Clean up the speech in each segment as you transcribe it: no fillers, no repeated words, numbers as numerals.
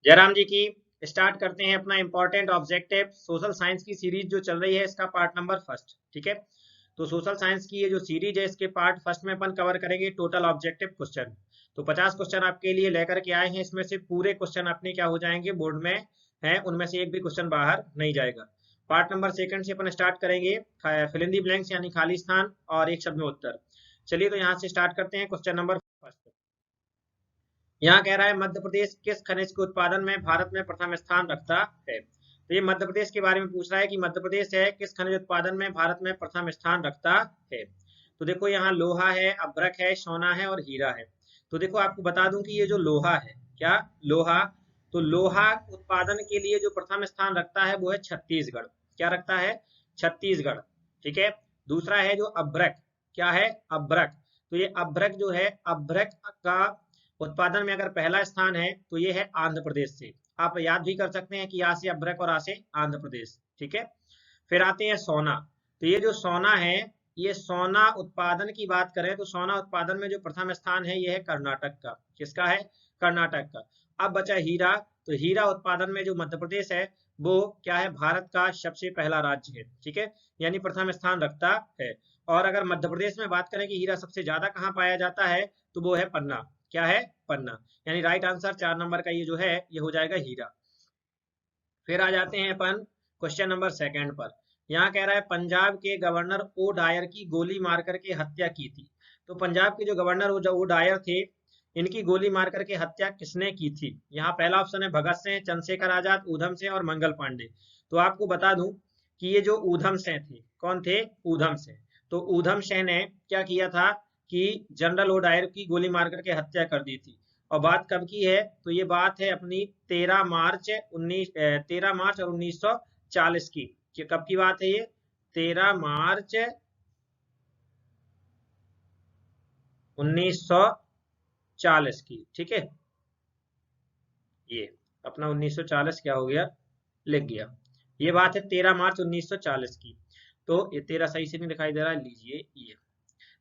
जयराम जी की स्टार्ट करते हैं अपना इंपॉर्टेंट ऑब्जेक्टिव सोशल साइंस की सीरीज जो चल रही है इसका पार्ट नंबर फर्स्ट। ठीक है, तो सोशल साइंस की ये जो सीरीज है इसके पार्ट फर्स्ट में अपन कवर करेंगे टोटल ऑब्जेक्टिव क्वेश्चन। तो 50 क्वेश्चन आपके लिए लेकर के आए हैं, इसमें से पूरे क्वेश्चन अपने क्या हो जाएंगे बोर्ड में हैं, उनमें से एक भी क्वेश्चन बाहर नहीं जाएगा। पार्ट नंबर सेकंड से अपन स्टार्ट करेंगे फिल इन दी ब्लैंक्स यानी खाली स्थान और एक शब्द में उत्तर। चलिए तो यहाँ से स्टार्ट करते हैं क्वेश्चन नंबर फर्स्ट। यहाँ कह रहा है मध्य प्रदेश किस खनिज के उत्पादन में भारत में प्रथम स्थान रखता है। तो ये मध्य प्रदेश के बारे में पूछ रहा है कि मध्य प्रदेश है किस खनिज उत्पादन में भारत में प्रथम स्थान रखता है। तो देखो यहाँ लोहा है, अभ्रक है, सोना है और हीरा है। तो देखो आपको बता दूं कि ये जो लोहा है, क्या लोहा, तो लोहा उत्पादन के लिए जो प्रथम स्थान रखता है वो है छत्तीसगढ़। क्या रखता है? छत्तीसगढ़। ठीक है। दूसरा है जो अभ्रक, क्या है? अभ्रक। तो ये अभ्रक जो है, अभ्रक का उत्पादन में अगर पहला स्थान है तो ये है आंध्र प्रदेश से। आप याद भी कर सकते हैं कि यहाँ से अभ्रक और यहाँ से आंध्र प्रदेश। ठीक है। फिर आते हैं सोना। तो ये जो सोना है, ये सोना उत्पादन की बात करें तो सोना उत्पादन में जो प्रथम स्थान है ये है कर्नाटक का। किसका है? कर्नाटक का। अब बचा हीरा। तो हीरा उत्पादन में जो मध्य प्रदेश है वो क्या है? भारत का सबसे पहला राज्य है। ठीक है, यानी प्रथम स्थान रखता है। और अगर मध्य प्रदेश में बात करें कि हीरा सबसे ज्यादा कहाँ पाया जाता है तो वो है पन्ना। क्या है? पन्ना। यानी राइट आंसर 4 नंबर का ये जो है ये हो जाएगा हीरा। फिर आ जाते हैं अपन क्वेश्चन नंबर सेकंड पर। यहाँ कह रहा है पंजाब के गवर्नर ओ डायर की गोली मारकर के हत्या की थी। तो पंजाब के जो गवर्नर ओ डायर थे, इनकी गोली मार करके हत्या किसने की थी? यहाँ पहला ऑप्शन है भगत सिंह, चंद्रशेखर आजाद, ऊधम सिंह और मंगल पांडे। तो आपको बता दूं कि ये जो ऊधम सिंह थे, कौन थे? ऊधम सिंह। तो ऊधम सिंह ने क्या किया था कि जनरल ओ डायर की गोली मार करके हत्या कर दी थी। और बात कब की है? तो ये बात है अपनी 13 मार्च और 1940 की। कब की बात है ये? 13 मार्च 1940 की। ठीक है, ये अपना 1940 क्या हो गया, लिख गया। ये बात है 13 मार्च 1940 की। तो ये 13 सही से नहीं दिखाई दे रहा है, लीजिए ये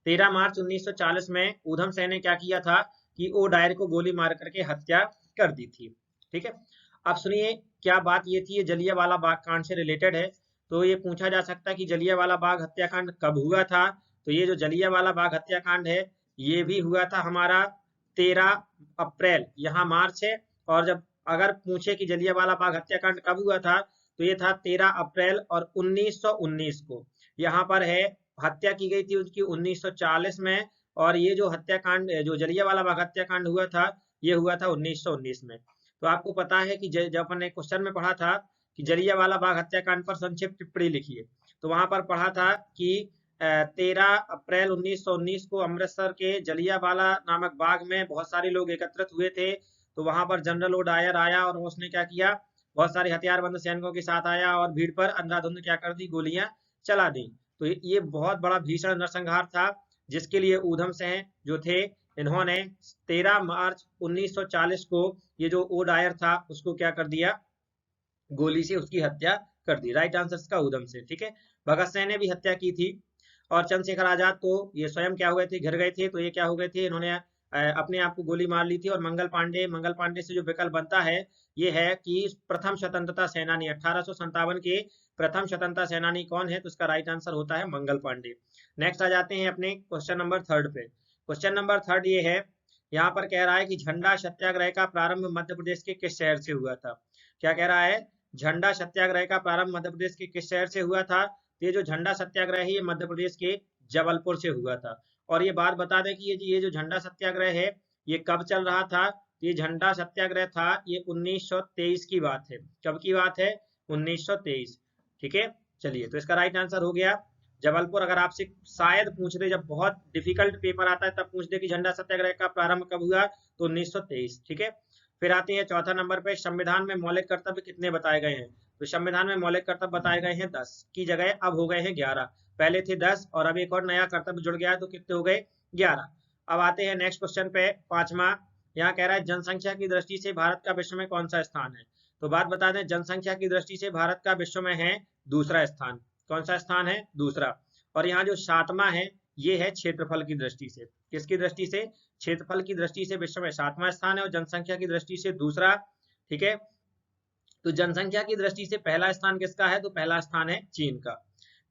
13 मार्च 1940 में ऊधम सिंह ने क्या किया था कि ओ डायर को गोली मार करके हत्या कर दी थी। ठीक है। अब सुनिए क्या बात ये थी, ये जलियांवाला बाग कांड से रिलेटेड है। तो ये पूछा जा सकता है कि जलियांवाला बाग हत्याकांड कब हुआ था। तो ये जो जलियांवाला बाग हत्याकांड है ये भी हुआ था हमारा 13 अप्रैल, यहाँ मार्च है। और जब अगर पूछे कि जलियांवाला बाग हत्याकांड कब हुआ था तो ये था 13 अप्रैल और 1919 को। यहाँ पर है हत्या की गई थी उसकी 1940 में। और ये जो हत्याकांड, जो जलियांवाला बाग हत्याकांड हुआ था ये हुआ था 1919 में। तो आपको पता है कि जब अपन ने क्वेश्चन में पढ़ा था कि जलियांवाला बाग हत्याकांड पर संक्षिप्त टिप्पणी लिखिए, तो वहां पर पढ़ा था कि 13 अप्रैल 1919 को अमृतसर के जलियांवाला नामक बाग में बहुत सारे लोग एकत्रित हुए थे। तो वहां पर जनरल ओ डायर आया और उसने क्या किया, बहुत सारे हथियारबंद सैनिकों के साथ आया और भीड़ पर अंधाधुंध क्या कर दी, गोलियां चला दी। तो ये बहुत बड़ा भीषण नरसंहार था जिसके लिए ऊधम सिंह जो थे इन्होंने 13 मार्च 1940 को ये जो ओ डायर था उसको क्या कर दिया, गोली से उसकी हत्या कर दी। राइट आंसर इसका ऊधम सिंह। ठीक है। भगत सिंह ने भी हत्या की थी। और चंद्रशेखर आजाद तो ये स्वयं क्या हुए थे, घिर गए थे। तो ये क्या हो गए थे, इन्होंने अपने आप को गोली मार ली थी। और मंगल पांडे से जो विकल्प बनता है ये है कि प्रथम स्वतंत्रता सेनानी 1857 के प्रथम स्वतंत्रता सेनानी कौन है, तो इसका राइट आंसर होता है मंगल पांडे। नेक्स्ट आ जाते हैं अपने क्वेश्चन नंबर थर्ड पे। क्वेश्चन नंबर थर्ड ये है, यहाँ पर कह रहा है कि झंडा सत्याग्रह का प्रारंभ मध्य प्रदेश के किस शहर से हुआ था। क्या कह रहा है? झंडा सत्याग्रह का प्रारंभ मध्य प्रदेश के किस शहर से हुआ था। तो ये जो झंडा सत्याग्रह है ये मध्य प्रदेश के जबलपुर से हुआ था। और ये बात बता दें कि ये जो झंडा सत्याग्रह है ये कब चल रहा था। तो ये झंडा सत्याग्रह था ये 1923 की बात है। कब की बात है? 1923। ठीक है। चलिए तो इसका राइट आंसर हो गया जबलपुर। अगर आपसे शायद पूछ दे, जब बहुत डिफिकल्ट पेपर आता है तब पूछ दे कि झंडा सत्याग्रह का प्रारंभ कब हुआ, तो 1923। ठीक है। फिर आते हैं चौथा नंबर पे, संविधान में मौलिक कर्तव्य कितने बताए गए हैं। तो संविधान में मौलिक कर्तव्य बताए गए हैं 10 की जगह अब हो गए हैं 11। पहले थे 10 और अब एक और नया कर्तव्य जुड़ गया है तो कितने हो गए, 11। अब आते हैं नेक्स्ट क्वेश्चन पे, पांचवा। यहाँ कह रहा है जनसंख्या की दृष्टि से भारत का विश्व में कौन सा स्थान है। तो बात बता दें, जनसंख्या की दृष्टि से भारत का विश्व में है दूसरा स्थान। कौन सा स्थान है? दूसरा। और यहाँ जो सातवां है ये है क्षेत्रफल की दृष्टि से। किसकी दृष्टि से? क्षेत्रफल की दृष्टि से विश्व में सातवां स्थान है और जनसंख्या की दृष्टि से दूसरा। ठीक है। तो जनसंख्या की दृष्टि से पहला स्थान किसका है, तो पहला स्थान है चीन का।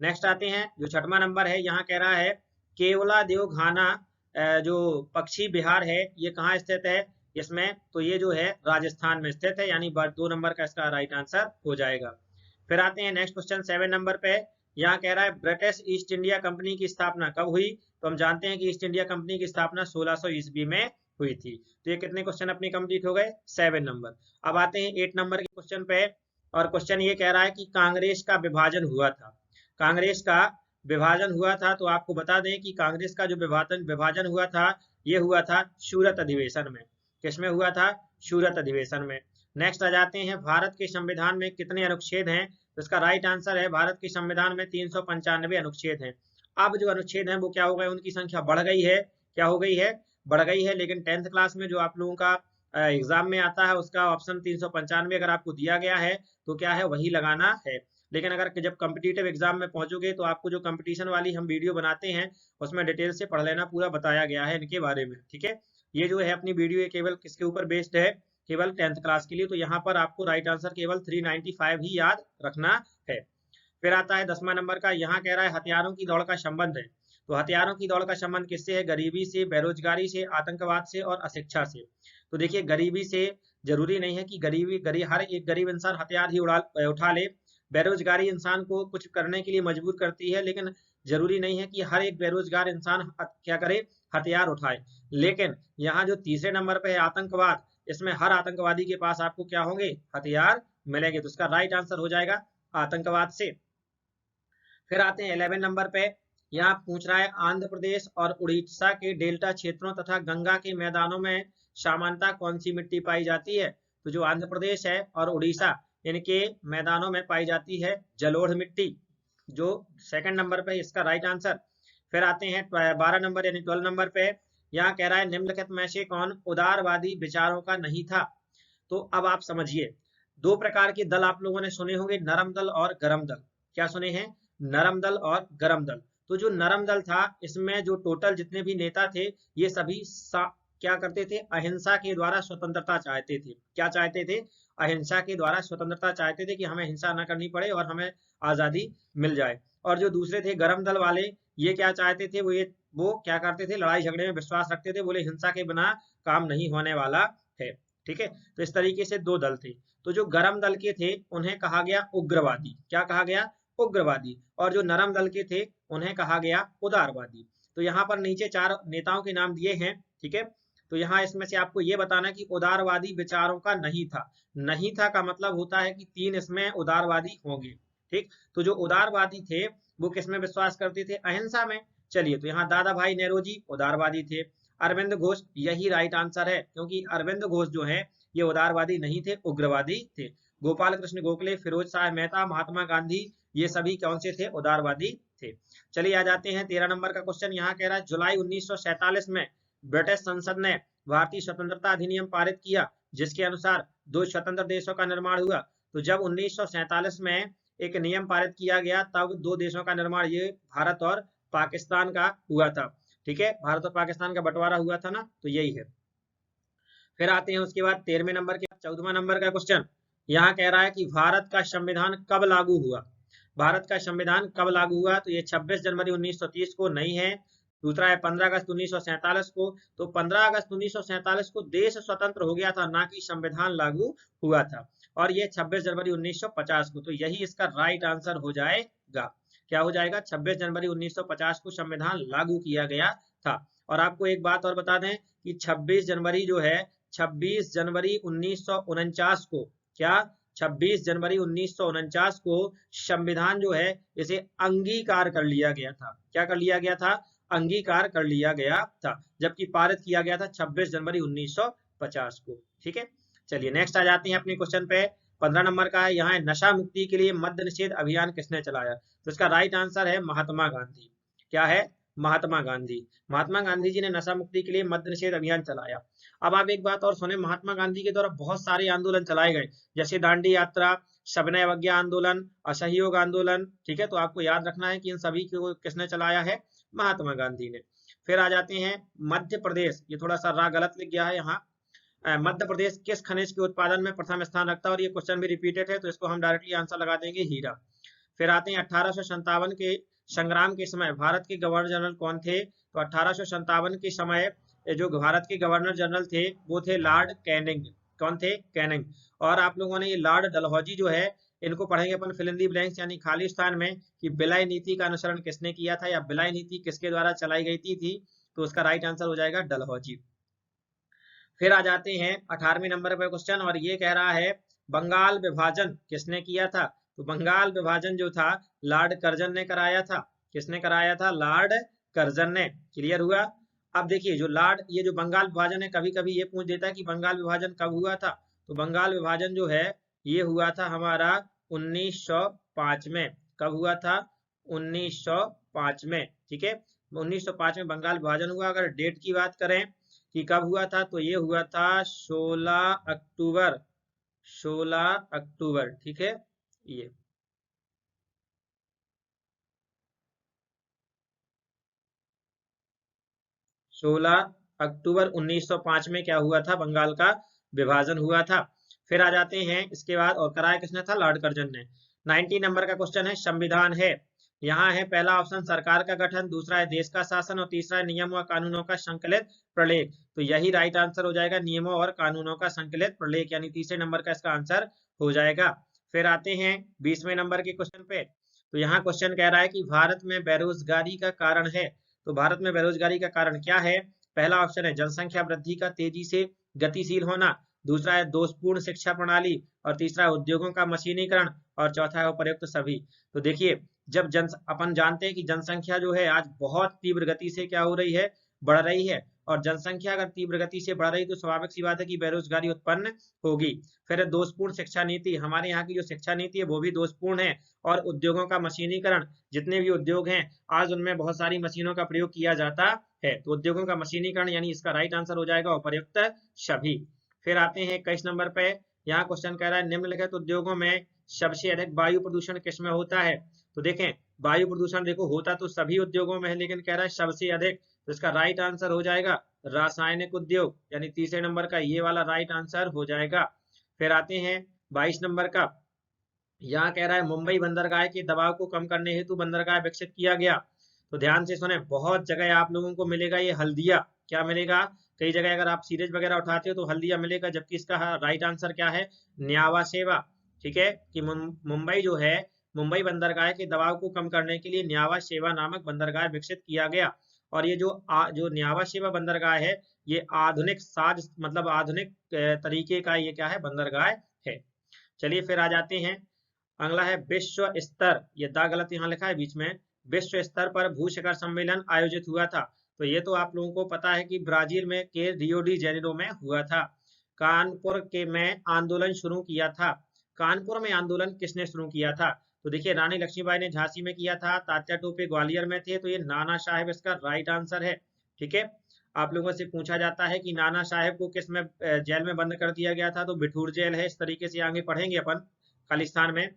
नेक्स्ट आते हैं, जो छठवां नंबर है, यहाँ कह रहा है केवलादेव घाना जो पक्षी विहार है ये कहाँ स्थित है इसमें, तो ये जो है राजस्थान में स्थित है, यानी 2 नंबर का इसका राइट आंसर हो जाएगा। फिर आते हैं नेक्स्ट क्वेश्चन 7 नंबर पे, यहाँ कह रहा है ब्रिटिश ईस्ट इंडिया कंपनी की स्थापना कब हुई, तो हम जानते हैं कि ईस्ट इंडिया कंपनी की स्थापना 1600 ईस्वी में हुई थी। तो ये कितने क्वेश्चन अपनी कंप्लीट हो गए, 7 नंबर। अब आते हैं 8 नंबर के क्वेश्चन पे, और क्वेश्चन ये कह रहा है कि कांग्रेस का विभाजन हुआ था, कांग्रेस का विभाजन हुआ था, तो आपको बता दें कि कांग्रेस का जो विभाजन हुआ था ये हुआ था सूरत अधिवेशन में। किसमें हुआ था, सूरत अधिवेशन में। नेक्स्ट आ जाते हैं, भारत के संविधान में कितने अनुच्छेद हैं, तो इसका राइट आंसर है भारत के संविधान में 395 अनुच्छेद हैं। अब जो अनुच्छेद हैं वो क्या हो गए, उनकी संख्या बढ़ गई है, क्या हो गई है, बढ़ गई है। लेकिन 10th क्लास में जो आप लोगों का एग्जाम में आता है उसका ऑप्शन 395 अगर आपको दिया गया है तो क्या है, वही लगाना है। लेकिन अगर जब कम्पिटिटिव एग्जाम में पहुंचोगे तो आपको जो कंपटीशन वाली हम वीडियो बनाते हैं उसमें डिटेल से पढ़ लेना, पूरा बताया गया है इनके बारे में, ठीक है। ये जो है अपनी वीडियो केवल किसके ऊपर बेस्ड है, केवल 10th क्लास के लिए, तो यहाँ पर आपको राइट आंसर केवल 395 ही याद रखना है। फिर आता है 10वां नंबर का, यहाँ कह रहा है हथियारों की दौड़ का संबंध है, तो हथियारों की दौड़ का संबंध किससे है, गरीबी से, बेरोजगारी से, आतंकवाद से और अशिक्षा से। तो देखिए गरीबी से जरूरी नहीं है कि हर एक गरीब इंसान हथियार ही उठा ले, बेरोजगारी इंसान को कुछ करने के लिए मजबूर करती है, लेकिन जरूरी नहीं है कि हर एक बेरोजगार इंसान क्या करे, हथियार उठाए। लेकिन यहाँ जो तीसरे नंबर पे है आतंकवाद, इसमें हर आतंकवादी के पास आपको क्या होंगे, हथियार मिलेंगे, तो इसका राइट आंसर हो जाएगा आतंकवाद से। फिर आते हैं 11 नंबर पे, यहाँ पूछ रहा है आंध्र प्रदेश और उड़ीसा के डेल्टा क्षेत्रों तथा गंगा के मैदानों में सामान्यतः कौन सी मिट्टी पाई जाती है, तो जो आंध्र प्रदेश है और उड़ीसा इनके मैदानों में पाई जाती है जलोढ़ मिट्टी, जो सेकंड नंबर पे इसका राइट आंसर। फिर आते हैं 12 नंबर यानी 12 नंबर पे, यहाँ कह रहा है निम्नलिखित में से कौन उदारवादी विचारों का नहीं था। तो अब आप समझिए, दो प्रकार के दल आप लोगों ने सुने होंगे, नरम दल और गरम दल। क्या सुने हैं, नरम दल और गरम दल। तो जो नरम दल था इसमें जो टोटल जितने भी नेता थे ये सभी क्या करते थे, अहिंसा के द्वारा स्वतंत्रता चाहते थे। क्या चाहते थे, अहिंसा के द्वारा स्वतंत्रता चाहते थे कि हमें हिंसा न करनी पड़े और हमें आजादी मिल जाए। और जो दूसरे थे गरम दल वाले, ये क्या चाहते थे, वो क्या करते थे, लड़ाई झगड़े में विश्वास रखते थे, बोले हिंसा के बिना काम नहीं होने वाला है, ठीक है। तो इस तरीके से दो दल थे। तो जो गरम दल के थे उन्हें कहा गया उग्रवादी, क्या कहा गया, उग्रवादी। और जो नरम दल के थे उन्हें कहा गया उदारवादी। तो यहाँ पर नीचे 4 नेताओं के नाम दिए हैं, ठीक है। तो यहाँ इसमें से आपको ये बताना कि उदारवादी विचारों का नहीं था, नहीं था का मतलब होता है कि 3 इसमें उदारवादी होंगे, ठीक। तो जो उदारवादी थे वो किसमें विश्वास करते थे, अहिंसा में। चलिए, तो यहाँ दादा भाई नेहरूजी उदारवादी थे। अरविंद घोष, यही राइट आंसर है, क्योंकि अरविंद घोष जो है ये उदारवादी नहीं थे, उग्रवादी थे। गोपाल कृष्ण गोखले, फिरोज शाह मेहता, महात्मा गांधी, ये सभी कौन से थे, उदारवादी थे। चलिए आ जाते हैं 13 नंबर का क्वेश्चन, यहाँ कह रहा है जुलाई 1947 में ब्रिटिश संसद ने भारतीय स्वतंत्रता अधिनियम पारित किया, जिसके अनुसार 2 स्वतंत्र देशों का निर्माण हुआ। तो जब 1947 में एक नियम पारित किया गया तब 2 देशों का निर्माण, ये भारत और पाकिस्तान का हुआ था, ठीक है। भारत और पाकिस्तान का बंटवारा हुआ था ना, तो यही है। फिर आते हैं उसके बाद 13वें नंबर के 14वां नंबर का क्वेश्चन, यहाँ कह रहा है कि भारत का संविधान कब लागू हुआ। भारत का संविधान कब लागू हुआ, तो ये 26 जनवरी 1930 को नहीं है। दूसरा है 15 अगस्त 1947 को। तो 15 अगस्त 1947 को देश स्वतंत्र हो गया था, ना कि संविधान लागू हुआ था। और ये 26 जनवरी 1950 को, तो यही इसका राइट आंसर हो जाएगा। क्या हो जाएगा, 26 जनवरी 1950 को संविधान लागू किया गया था। और आपको एक बात और बता दें कि 26 जनवरी जो है, 26 जनवरी 1949 को, क्या 26 जनवरी 1949 को संविधान जो है इसे अंगीकार कर लिया गया था। क्या कर लिया गया था, अंगीकार कर लिया गया था, जबकि पारित किया गया था 26 जनवरी 1950 को, ठीक है। चलिए नेक्स्ट आ जाते हैं अपने क्वेश्चन पे। 15 नंबर का है, यहाँ नशा मुक्ति के लिए मद्य निषेध अभियान किसने चलाया, तो इसका राइट आंसर है महात्मा गांधी। क्या है, महात्मा गांधी। महात्मा गांधी जी ने नशा मुक्ति के लिए मद्य निषेध अभियान चलाया। अब आप एक बात और सुने, महात्मा गांधी के द्वारा बहुत सारे आंदोलन चलाए गए, जैसे दांडी यात्रा, सविनय अवज्ञा आंदोलन, असहयोग आंदोलन, ठीक है। तो आपको याद रखना है कि इन सभी को किसने चलाया है, महात्मा गांधी ने। फिर आ जाते हैं मध्य प्रदेश, ये थोड़ा सा रा गलत लिख गया है यहाँ, मध्य प्रदेश किस खनिज के उत्पादन में प्रथम स्थान रखता है, और ये क्वेश्चन भी रिपीटेड है तो इसको हम डायरेक्टली आंसर लगा देंगे हीरा। फिर आते हैं 1857 के संग्राम के समय भारत के गवर्नर जनरल कौन थे, तो 1857 के समय जो भारत के गवर्नर जनरल थे वो थे लॉर्ड कैनिंग। कौन थे? कैनिंग। और आप लोगों ने ये लॉर्ड डलहौजी जो है इनको पढ़ेंगे अपन फिल इन दी ब्लैंक्स यानी खाली स्थान में, कि बिलाई नीति का अनुसरण किसने किया था या बिलाई नीति किसके द्वारा चलाई गई थी, तो उसका राइट आंसर हो जाएगा डलहौजी। फिर आ जाते हैं 18वें नंबर पर क्वेश्चन, और ये कह रहा है बंगाल विभाजन किसने किया था, तो बंगाल विभाजन जो था लॉर्ड कर्जन ने कराया था। किसने कराया था? लॉर्ड कर्जन ने। क्लियर हुआ? अब देखिए ये जो बंगाल विभाजन है, कभी कभी ये पूछ देता है कि बंगाल विभाजन कब हुआ था, तो बंगाल विभाजन जो है ये हुआ था हमारा 1905 में। कब हुआ था? 1905 में। ठीक है, 1905 में बंगाल विभाजन हुआ। अगर डेट की बात करें कि कब हुआ था, तो ये हुआ था 16 अक्टूबर। 16 अक्टूबर। ठीक है, ये 16 अक्टूबर 1905 में क्या हुआ था? बंगाल का विभाजन हुआ था। फिर आ जाते हैं इसके बाद, और कराया किसने था? लॉर्ड कर्जन ने। 90 नंबर का क्वेश्चन है संविधान है। यहाँ है पहला ऑप्शन सरकार का गठन, दूसरा है देश का शासन, और तीसरा है नियम व कानूनों का संकलित प्रलेख। तो यही राइट आंसर हो जाएगा, नियमों और कानूनों का संकलित प्रलेख, यानी तीसरे नंबर का इसका आंसर हो जाएगा। फिर आते हैं 20वें नंबर के क्वेश्चन पे। तो यहाँ क्वेश्चन कह रहा है कि भारत में बेरोजगारी का कारण है। तो भारत में बेरोजगारी का कारण क्या है? पहला ऑप्शन है जनसंख्या वृद्धि का तेजी से गतिशील होना, दूसरा है दोषपूर्ण शिक्षा प्रणाली, और तीसरा है उद्योगों का मशीनीकरण, और चौथा है उपर्युक्त सभी। तो देखिए, जब अपन जानते हैं कि जनसंख्या जो है आज बहुत तीव्र गति से क्या हो रही है? बढ़ रही है। और जनसंख्या अगर तीव्र गति से बढ़ रही तो स्वाभाविक सी बात है कि बेरोजगारी उत्पन्न होगी। फिर दोषपूर्ण शिक्षा नीति, हमारे यहाँ की जो शिक्षा नीति है वो भी दोषपूर्ण है। और उद्योगों का मशीनीकरण, जितने भी उद्योग हैं आज उनमें बहुत सारी मशीनों का प्रयोग किया जाता है, तो उद्योगों का मशीनीकरण, यानी इसका राइट आंसर हो जाएगा उपर्युक्त सभी। फिर आते हैं 21 नंबर पे। यहाँ क्वेश्चन कह रहा है निम्नलिखित उद्योगों में सबसे अधिक वायु प्रदूषण किसमें होता है। तो देखें, वायु प्रदूषण देखो होता तो सभी उद्योगों में है, लेकिन कह रहा है सबसे अधिक, तो इसका राइट आंसर हो जाएगा रासायनिक उद्योग, यानी तीसरे नंबर का ये वाला राइट आंसर हो जाएगा। फिर आते हैं 22 नंबर का। यहाँ कह रहा है मुंबई बंदरगाह के दबाव को कम करने हेतु बंदरगाह विकसित किया गया। तो ध्यान से सुने, बहुत जगह आप लोगों को मिलेगा ये हल्दिया। क्या मिलेगा? कई जगह अगर आप सीरीज वगैरह उठाते हो तो हल्दिया मिलेगा, जबकि इसका राइट आंसर क्या है? न्यावा सेवा। ठीक है, कि मुंबई जो है, मुंबई बंदरगाह के दबाव को कम करने के लिए न्यावा सेवा नामक बंदरगाह विकसित किया गया। और ये जो न्यावा सेवा बंदरगाह है, ये आधुनिक साज मतलब आधुनिक तरीके का ये क्या है? बंदरगाह है। चलिए फिर आ जाते हैं, अगला है विश्व स्तर। ये दा गलत यहाँ लिखा है बीच में। विश्व स्तर पर भू शिखर सम्मेलन आयोजित हुआ था। तो ये तो आप लोगों को पता है कि ब्राजील में के रियो डी जेनेरो में हुआ था। कानपुर के में आंदोलन शुरू किया था। कानपुर में आंदोलन किसने शुरू किया था? तो देखिए, रानी लक्ष्मीबाई ने झांसी में किया था, तात्या टोपे ग्वालियर में थे, तो ये नाना साहेब इसका राइट आंसर है। ठीक है, आप लोगों से पूछा जाता है कि नाना साहेब को किस में जेल में बंद कर दिया गया था, तो बिठूर जेल है। इस तरीके से आगे पढ़ेंगे अपन खालिस्तान में।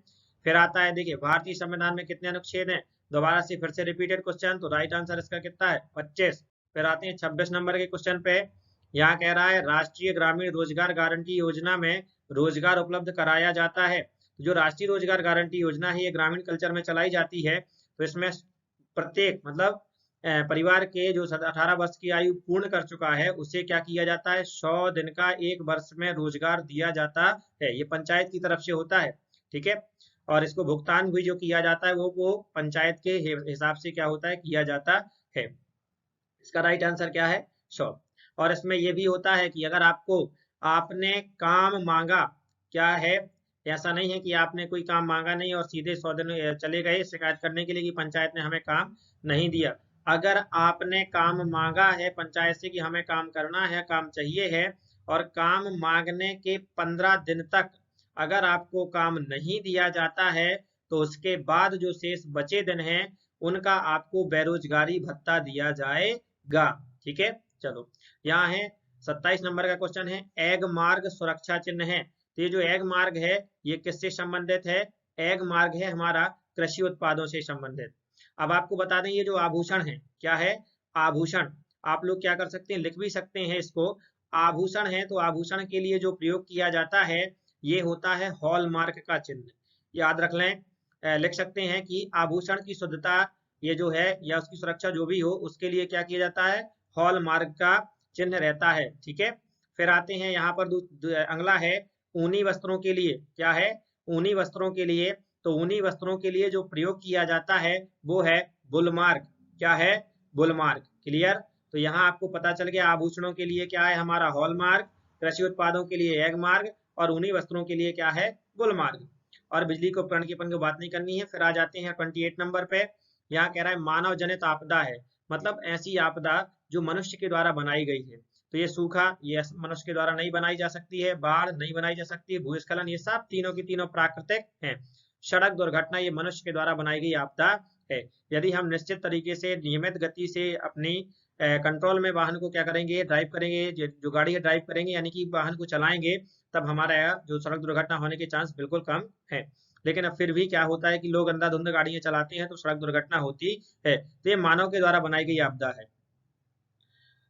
फिर आता है, देखिए भारतीय संविधान में कितने अनुच्छेद हैं? दोबारा से फिर से रिपीटेड क्वेश्चन, तो राइट आंसर इसका कितना है? 25। फिर आते हैं 26 नंबर के क्वेश्चन पे। यहाँ कह रहा है राष्ट्रीय ग्रामीण रोजगार गारंटी योजना में रोजगार उपलब्ध कराया जाता है। जो राष्ट्रीय रोजगार गारंटी योजना है ये ग्रामीण कल्चर में चलाई जाती है। तो इसमें प्रत्येक मतलब परिवार के जो 18 वर्ष की आयु पूर्ण कर चुका है उसे क्या किया जाता है? 100 दिन का 1 वर्ष में रोजगार दिया जाता है। ये पंचायत की तरफ से होता है। ठीक है, और इसको भुगतान भी जो किया जाता है वो पंचायत के हिसाब से क्या होता है? किया जाता है। इसका राइट आंसर क्या है? 100। और इसमें ये भी होता है कि अगर आपने काम मांगा, क्या है, ऐसा नहीं है कि आपने कोई काम मांगा नहीं और सीधे 100 दिन चले गए शिकायत करने के लिए कि पंचायत ने हमें काम नहीं दिया। अगर आपने काम मांगा है पंचायत से कि हमें काम करना है, काम चाहिए है, और काम मांगने के 15 दिन तक अगर आपको काम नहीं दिया जाता है, तो उसके बाद जो शेष बचे दिन हैं उनका आपको बेरोजगारी भत्ता दिया जाएगा। ठीक है, चलो यहाँ है 27 नंबर का क्वेश्चन है एग मार्ग सुरक्षा चिन्ह है। तो ये जो एग मार्ग है ये किससे संबंधित है? एग मार्ग है हमारा कृषि उत्पादों से संबंधित। अब आपको बता दें ये जो आभूषण है, क्या है? आभूषण। आप लोग क्या कर सकते हैं? लिख भी सकते हैं इसको, आभूषण है तो आभूषण के लिए जो प्रयोग किया जाता है ये होता है हॉलमार्क का चिन्ह। याद रख लें, लिख सकते हैं कि आभूषण की शुद्धता ये जो है या उसकी सुरक्षा जो भी हो उसके लिए क्या किया जाता है, हॉलमार्क का चिन्ह रहता है। ठीक है, फिर आते हैं यहाँ पर अगला है ऊनी वस्त्रों के लिए। क्या है, ऊनी वस्त्रों के लिए, तो ऊनी वस्त्रों के लिए जो प्रयोग किया जाता है वो है बुलमार्क। क्या है, बुलमार्क। क्लियर, तो यहाँ आपको पता चल गया आभूषणों के लिए क्या है हमारा हॉलमार्क, कृषि उत्पादों के लिए एगमार्क और ऊनी वस्त्रों के लिए क्या है, बुलमार्क। और बिजली के उपकरण की अपन को बात नहीं करनी है। फिर आ जाते हैं 28 नंबर पे। यहाँ कह रहा है मानव जनित आपदा है, मतलब ऐसी आपदा जो मनुष्य के द्वारा बनाई गई है। तो ये सूखा ये मनुष्य के द्वारा नहीं बनाई जा सकती है, बाढ़ नहीं बनाई जा सकती है, भूस्खलन ये सब तीनों की तीनों प्राकृतिक हैं। सड़क दुर्घटना ये मनुष्य के द्वारा बनाई गई आपदा है। यदि हम निश्चित तरीके से नियमित गति से अपनी कंट्रोल में वाहन को क्या करेंगे, ड्राइव करेंगे, जो गाड़ी है ड्राइव करेंगे यानी कि वाहन को चलाएंगे, तब हमारा जो सड़क दुर्घटना होने के चांस बिल्कुल कम है। लेकिन अब फिर भी क्या होता है कि लोग अंधाधुंध गाड़ियां चलाते हैं तो सड़क दुर्घटना होती है। तो ये मानव के द्वारा बनाई गई आपदा है।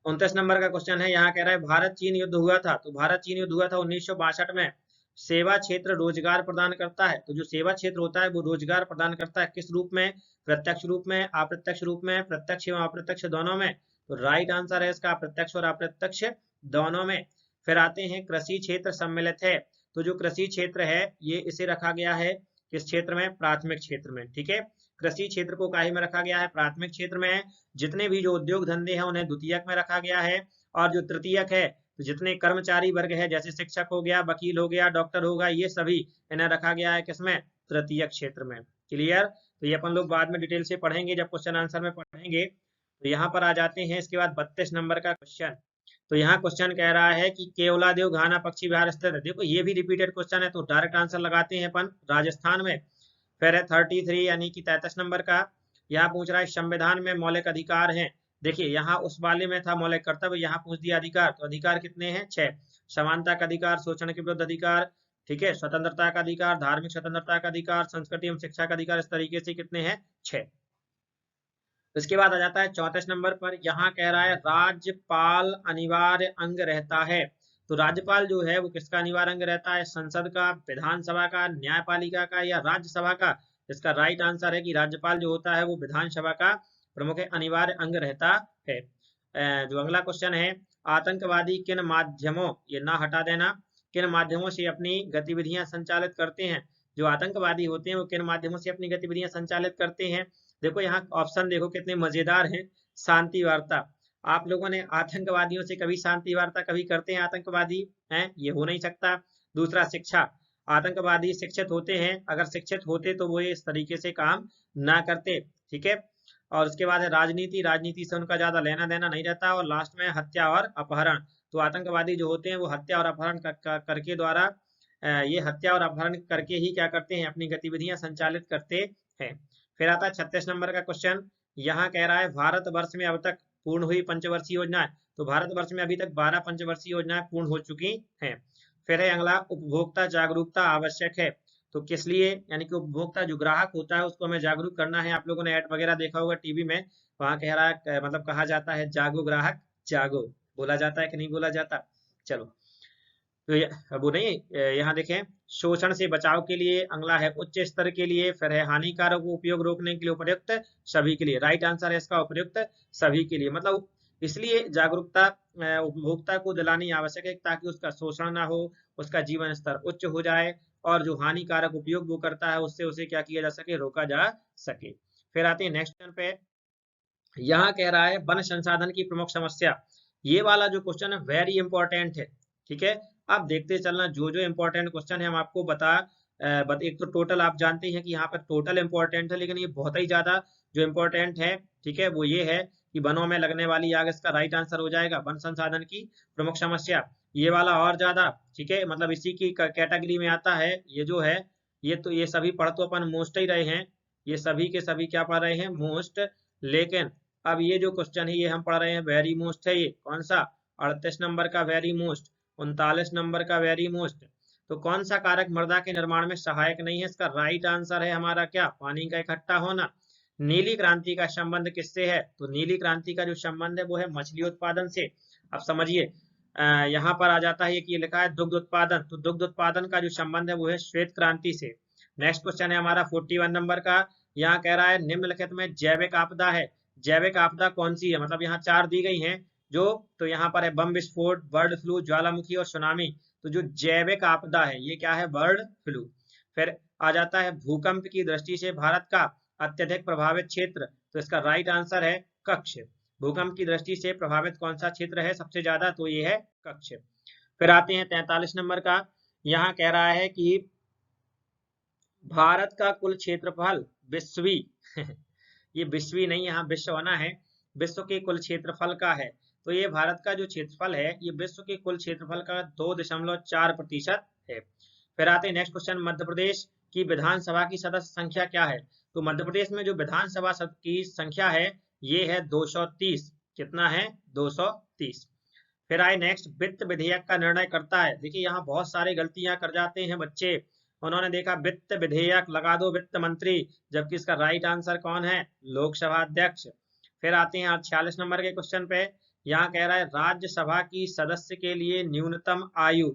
29 नंबर का क्वेश्चन है, यहाँ कह रहा है भारत चीन युद्ध हुआ था। तो भारत चीन युद्ध हुआ था 1962 में। सेवा क्षेत्र रोजगार प्रदान करता है। तो जो सेवा क्षेत्र होता है वो रोजगार प्रदान करता है, किस रूप में, प्रत्यक्ष रूप में, अप्रत्यक्ष रूप में, प्रत्यक्ष एवं अप्रत्यक्ष दोनों में। तो राइट आंसर है इसका अप्रत्यक्ष और अप्रत्यक्ष दोनों में। फिर आते हैं कृषि क्षेत्र सम्मिलित है। तो जो कृषि क्षेत्र है ये इसे रखा गया है किस क्षेत्र में, प्राथमिक क्षेत्र में। ठीक है, कृषि क्षेत्र को काहे में रखा गया है, प्राथमिक क्षेत्र में। जितने भी जो उद्योग धंधे हैं उन्हें द्वितीयक में रखा गया है, और जो तृतीयक है तो जितने कर्मचारी वर्ग है जैसे शिक्षक हो गया, वकील हो गया, डॉक्टर होगा, ये सभी इन्हें रखा गया है किसमें, तृतीयक क्षेत्र में। क्लियर, तो ये अपन लोग बाद में डिटेल से पढ़ेंगे जब क्वेश्चन आंसर में पढ़ेंगे। तो यहाँ पर आ जाते हैं इसके बाद 32 नंबर का क्वेश्चन। तो यहाँ क्वेश्चन कह रहा है कि केवलादेव घाना पक्षी विहार स्थित है। देखो ये भी रिपीटेड क्वेश्चन है तो डायरेक्ट आंसर लगाते हैं अपन, राजस्थान में। फिर है 33 यानी कि 33 नंबर का, यहाँ पूछ रहा है संविधान में मौलिक अधिकार हैं। देखिए यहाँ उस वाले में था मौलिक कर्तव्य, यहाँ पूछ दिया अधिकार। तो अधिकार कितने हैं, 6। समानता का अधिकार, शोषण के विरुद्ध अधिकार, ठीक है, स्वतंत्रता का अधिकार, धार्मिक स्वतंत्रता का अधिकार, संस्कृति एवं शिक्षा का अधिकार, इस तरीके से कितने हैं, 6। इसके बाद आ जाता है 34 नंबर पर। यहाँ कह रहा है राज्यपाल अनिवार्य अंग रहता है। तो राज्यपाल जो है वो किसका अनिवार्य अंग रहता है, संसद का, विधानसभा का, न्यायपालिका का या राज्यसभा का। इसका राइट आंसर है कि राज्यपाल जो होता है वो विधानसभा का प्रमुख अनिवार्य अंग रहता है। जो अगला क्वेश्चन है, आतंकवादी किन माध्यमों, ये ना हटा देना, किन माध्यमों से अपनी गतिविधियां संचालित करते हैं। जो आतंकवादी होते हैं वो किन माध्यमों से अपनी गतिविधियां संचालित करते हैं। देखो यहाँ ऑप्शन देखो कितने मजेदार हैं। शांति वार्ता, आप लोगों ने आतंकवादियों से कभी शांति वार्ता कभी करते हैं आतंकवादी हैं, ये हो नहीं सकता। दूसरा शिक्षा, आतंकवादी शिक्षित होते हैं, अगर शिक्षित होते तो वो इस तरीके से काम ना करते। ठीक है, और उसके बाद है राजनीति, राजनीति से उनका ज्यादा लेना देना नहीं रहता। और लास्ट में हत्या और अपहरण, तो आतंकवादी जो होते हैं वो हत्या और अपहरण करके द्वारा ये हत्या और अपहरण करके ही क्या करते हैं, अपनी गतिविधियां संचालित करते हैं। फिर आता है 36 नंबर का क्वेश्चन। यहाँ कह रहा है भारत वर्ष में अब तक पूर्ण हुई पंचवर्षीय योजनाएं। तो भारत वर्ष में अभी तक 12 पंचवर्षीय योजनाएं पूर्ण हो चुकी हैं। फिर है अगला, उपभोक्ता जागरूकता आवश्यक है। तो किस लिए, यानी कि उपभोक्ता जो ग्राहक होता है उसको हमें जागरूक करना है। आप लोगों ने ऐड वगैरह देखा होगा टीवी में, वहां कह रहा है मतलब कहा जाता है जागो ग्राहक जागो, बोला जाता है कि नहीं बोला जाता। चलो तो वो नहीं, यहाँ देखें, शोषण से बचाव के लिए, अगला है उच्च स्तर के लिए, फिर है हानिकारक उपयोग रोकने के लिए, उपयुक्त सभी के लिए। राइट आंसर है इसका उपयुक्त सभी के लिए। मतलब इसलिए जागरूकता उपभोक्ता को दिलानी आवश्यक है ताकि उसका शोषण ना हो, उसका जीवन स्तर उच्च हो जाए, और जो हानिकारक उपयोग वो करता है उससे उसे क्या किया जा सके, रोका जा सके। फिर आते हैं नेक्स्ट क्वेश्चन पे। यहाँ कह रहा है वन संसाधन की प्रमुख समस्या। ये वाला जो क्वेश्चन है वेरी इंपॉर्टेंट है। ठीक है, आप देखते चलना जो जो इंपॉर्टेंट क्वेश्चन है हम आपको एक तो टोटल आप जानते हैं कि यहाँ पर टोटल इंपॉर्टेंट है, लेकिन ये बहुत ही ज्यादा जो इंपॉर्टेंट है, ठीक है, वो ये है कि वनों में लगने वाली आग, इसका राइट आंसर हो जाएगा वन संसाधन की प्रमुख समस्या। ये वाला और ज्यादा, ठीक है, मतलब इसी की कैटेगरी में आता है। ये जो है ये तो ये सभी पढ़ तो अपन मोस्ट ही रहे हैं, ये सभी के सभी क्या पढ़ रहे हैं, मोस्ट। लेकिन अब ये जो क्वेश्चन है ये हम पढ़ रहे हैं वेरी मोस्ट है। ये कौन सा, 38 नंबर का वेरी मोस्ट, 39 नंबर का वेरी मोस्ट। तो कौन सा कारक मृदा के निर्माण में सहायक नहीं है, इसका राइट आंसर है हमारा क्या, पानी का इकट्ठा होना। नीली क्रांति का संबंध किससे है, तो नीली क्रांति का जो संबंध है वो है मछली उत्पादन से। अब समझिए, यहाँ पर आ जाता है कि लिखा है दुग्ध उत्पादन, तो दुग्ध उत्पादन का जो संबंध है वो है श्वेत क्रांति से। नेक्स्ट क्वेश्चन है हमारा 41 नंबर का। यहाँ कह रहा है निम्नलिखित में जैविक आपदा है, जैविक आपदा कौन सी है, मतलब यहाँ 4 दी गई हैं जो, तो यहाँ पर है बम विस्फोट, बर्ड फ्लू, ज्वालामुखी और सुनामी। तो जो जैविक आपदा है ये क्या है, बर्ड फ्लू। फिर आ जाता है भूकंप की दृष्टि से भारत का अत्यधिक प्रभावित क्षेत्र, तो इसका राइट आंसर है कच्छ। भूकंप की दृष्टि से प्रभावित कौन सा क्षेत्र है सबसे ज्यादा, तो ये है कच्छ। फिर आते हैं 43 नंबर का। यहाँ कह रहा है कि भारत का कुल क्षेत्रफल विश्वी ये विश्वी नहीं, यहाँ विश्व होना है, विश्व के कुल क्षेत्रफल का है। तो ये भारत का जो क्षेत्रफल है ये विश्व के कुल क्षेत्रफल का 2.4% है। फिर आते हैं नेक्स्ट क्वेश्चन, मध्य प्रदेश की विधानसभा की सदस्य संख्या क्या है। तो मध्य प्रदेश में जो विधानसभा की संख्या है ये है 230। कितना है, 230। फिर आए नेक्स्ट, वित्त विधेयक का निर्णय करता है। देखिए यहाँ बहुत सारे गलतियां कर जाते हैं बच्चे, उन्होंने देखा वित्त विधेयक लगा दो वित्त मंत्री, जबकि इसका राइट आंसर कौन है, लोकसभा अध्यक्ष। फिर आते हैं 46 नंबर के क्वेश्चन पे। यहाँ कह रहा है राज्यसभा की सदस्य के लिए न्यूनतम आयु,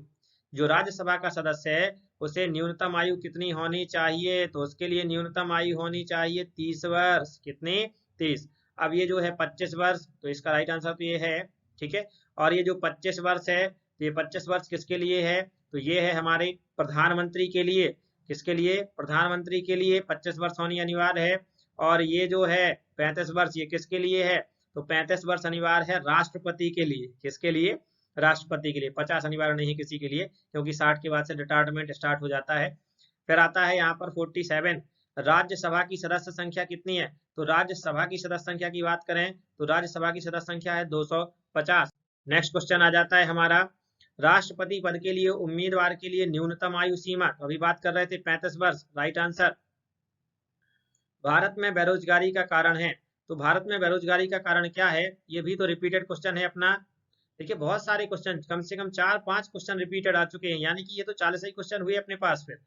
जो राज्यसभा का सदस्य है उसे न्यूनतम आयु कितनी होनी चाहिए, तो उसके लिए न्यूनतम आयु होनी चाहिए 30 वर्ष। कितनी, 30। अब ये जो है 25 वर्ष, तो इसका राइट आंसर तो ये है, ठीक है। और ये जो 25 वर्ष है, तो ये 25 वर्ष किसके लिए है, तो ये है हमारे प्रधानमंत्री के लिए। किसके लिए, प्रधानमंत्री के लिए 25 वर्ष होनी अनिवार्य है। और ये जो है 35 वर्ष, ये किसके लिए है, तो 35 वर्ष अनिवार्य है राष्ट्रपति के लिए। किसके लिए, राष्ट्रपति के लिए। 50 अनिवार्य नहीं किसी के लिए, क्योंकि 60 के बाद से रिटायरमेंट स्टार्ट हो जाता है। फिर आता है यहाँ पर 47, राज्यसभा की सदस्य संख्या कितनी है। तो राज्यसभा की सदस्य संख्या की बात करें तो राज्यसभा की सदस्य संख्या है 250। नेक्स्ट क्वेश्चन आ जाता है हमारा, राष्ट्रपति पद के लिए उम्मीदवार के लिए न्यूनतम आयु सीमा, तो अभी बात कर रहे थे 35 वर्ष, राइट आंसर। भारत में बेरोजगारी का कारण है, तो भारत में बेरोजगारी का कारण क्या है, ये भी तो रिपीटेड क्वेश्चन है अपना। देखिए बहुत सारे क्वेश्चन, कम से कम 4-5 क्वेश्चन रिपीटेड आ चुके हैं, यानी कि ये तो 40 ही क्वेश्चन हुए अपने पास। फिर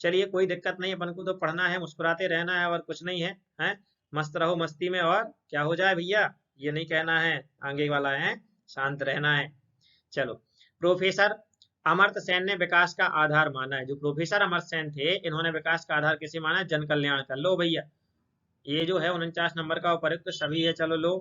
चलिए कोई दिक्कत नहीं, अपन को तो पढ़ना है, मुस्कुराते रहना है और कुछ नहीं है, हैं मस्त रहो मस्ती में, और क्या हो जाए भैया ये नहीं कहना है, आगे वाला है शांत रहना है। चलो, प्रोफेसर अमर्त्य सेन ने विकास का आधार माना है। जो प्रोफेसर अमर्त्य सेन थे इन्होंने विकास का आधार किसे माना है, जन कल्याण का। लो भैया ये जो है 49 नंबर का उपयुक्त सभी है, चलो लो।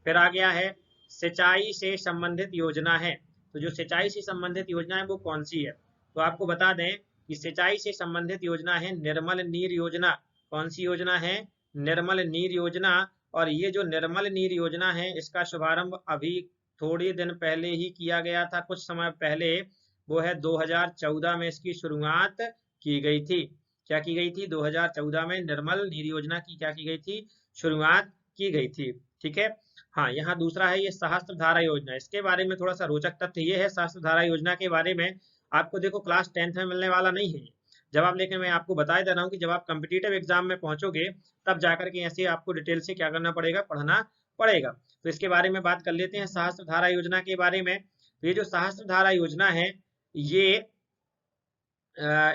फिर आ गया है सिंचाई से संबंधित योजना है, तो जो सिंचाई से संबंधित योजना है वो कौन सी है, तो आपको बता दें कि सिंचाई से संबंधित योजना है निर्मल नीर योजना। कौन सी योजना है, निर्मल नीर योजना। और ये जो निर्मल नीर योजना है इसका शुभारंभ अभी थोड़े दिन पहले ही किया गया था, कुछ समय पहले, वो है 2014 में इसकी शुरुआत की गई थी। क्या की गई थी, 2014 में निर्मल नीर योजना की क्या की गई थी, शुरुआत की गई थी, ठीक है। हाँ, यहाँ दूसरा है ये सहस्त्र धारा योजना, इसके बारे में थोड़ा सा रोचक तथ्य ये है सहस्त्र धारा योजना के बारे में, आपको देखो क्लास 10th में मिलने वाला नहीं है जवाब, लेकिन मैं आपको बता दे रहा हूँ कि जब आप कम्पिटिटिव एग्जाम में पहुंचोगे तब जाकर के ऐसे आपको डिटेल से क्या करना पड़ेगा, पढ़ना पड़ेगा। तो इसके बारे में बात कर लेते हैं सहस्त्र धारा योजना के बारे में। तो ये जो सहस्त्र धारा योजना है ये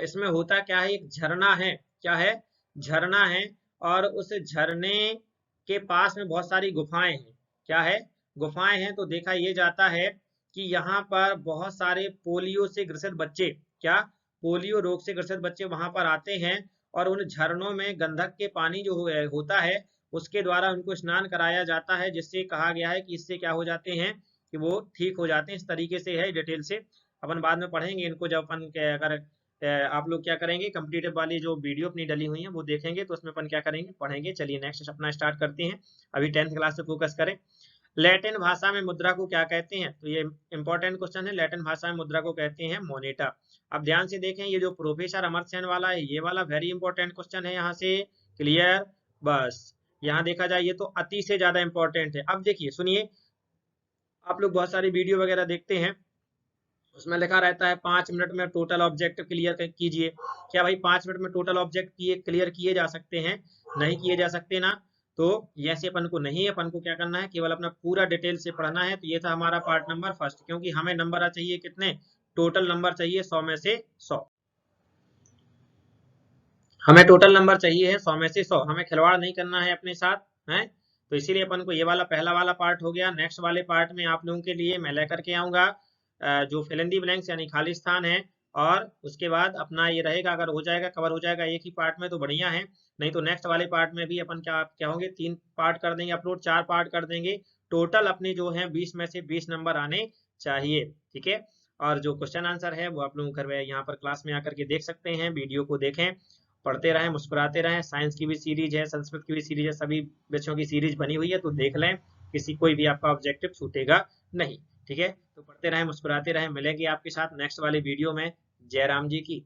इसमें होता क्या है, एक झरना है, क्या है, झरना है। और उस झरने के पास में बहुत सारी गुफाएं हैं, क्या है, गुफाएं हैं। तो देखा ये जाता है कि यहाँ पर बहुत सारे पोलियो से ग्रसित बच्चे, क्या, पोलियो रोग से ग्रसित बच्चे वहां पर आते हैं, और उन झरनों में गंधक के पानी जो होता है उसके द्वारा उनको स्नान कराया जाता है, जिससे कहा गया है कि इससे क्या हो जाते हैं कि वो ठीक हो जाते हैं। इस तरीके से है, डिटेल से अपन बाद में पढ़ेंगे इनको, जब अपन अगर आप लोग क्या करेंगे, कम्पिटिटिव वाली जो वीडियो अपनी डली हुई है वो देखेंगे तो उसमें अपन क्या करेंगे, पढ़ेंगे। चलिए नेक्स्ट अपना स्टार्ट करते हैं, अभी 10th क्लास से फोकस करें। लैटिन भाषा में मुद्रा को क्या कहते हैं, तो ये इंपॉर्टेंट क्वेश्चन है। लैटिन भाषा में मुद्रा को कहते हैं मोनेटा। अब ध्यान से देखें, ये जो प्रोफेसर अमर्त्य सेन वाला है ये वाला वेरी इंपॉर्टेंट क्वेश्चन है, यहाँ से क्लियर। बस यहाँ देखा जाए ये तो अति से ज्यादा इंपॉर्टेंट है। अब देखिए सुनिए, आप लोग बहुत सारी वीडियो वगैरह देखते हैं, उसमें लिखा रहता है 5 मिनट में टोटल ऑब्जेक्ट क्लियर कीजिए। क्या भाई 5 मिनट में टोटल ऑब्जेक्ट क्लियर किए जा सकते हैं, नहीं किए जा सकते ना। तो ऐसे अपन को नहीं, अपन को क्या करना है, केवल अपना पूरा डिटेल से पढ़ना है। तो ये था हमारा पार्ट नंबर फर्स्ट, क्योंकि हमें नंबर चाहिए कितने, टोटल नंबर चाहिए 100 में से 100, हमें टोटल नंबर चाहिए है 100 में से 100, हमें खिलवाड़ नहीं करना है अपने साथ, है। तो इसीलिए अपन को ये वाला पहला वाला पार्ट हो गया। नेक्स्ट वाले पार्ट में आप लोगों के लिए मैं लेकर के आऊंगा जो फिल इन दी ब्लैंक्स यानी खाली स्थान है, और उसके बाद अपना ये रहेगा, अगर हो जाएगा कवर हो जाएगा एक ही पार्ट में तो बढ़िया है, नहीं तो नेक्स्ट वाले पार्ट में भी अपन क्या होंगे 3 पार्ट कर देंगे अपलोड, 4 पार्ट कर देंगे। टोटल अपने जो है 20 में से 20 नंबर आने चाहिए, ठीक है। और जो क्वेश्चन आंसर है वो आप लोग घर में यहाँ पर क्लास में आकर के देख सकते हैं, वीडियो को देखें, पढ़ते रहें, मुस्कुराते रहें। साइंस की भी सीरीज है, संस्कृत की भी सीरीज है, सभी बच्चों की सीरीज बनी हुई है, तो देख लें, किसी कोई भी आपका ऑब्जेक्टिव छूटेगा नहीं, ठीक है। तो पढ़ते रहें, मुस्कुराते रहें, मिलेंगे आपके साथ नेक्स्ट वाली वीडियो में। जय राम जी की।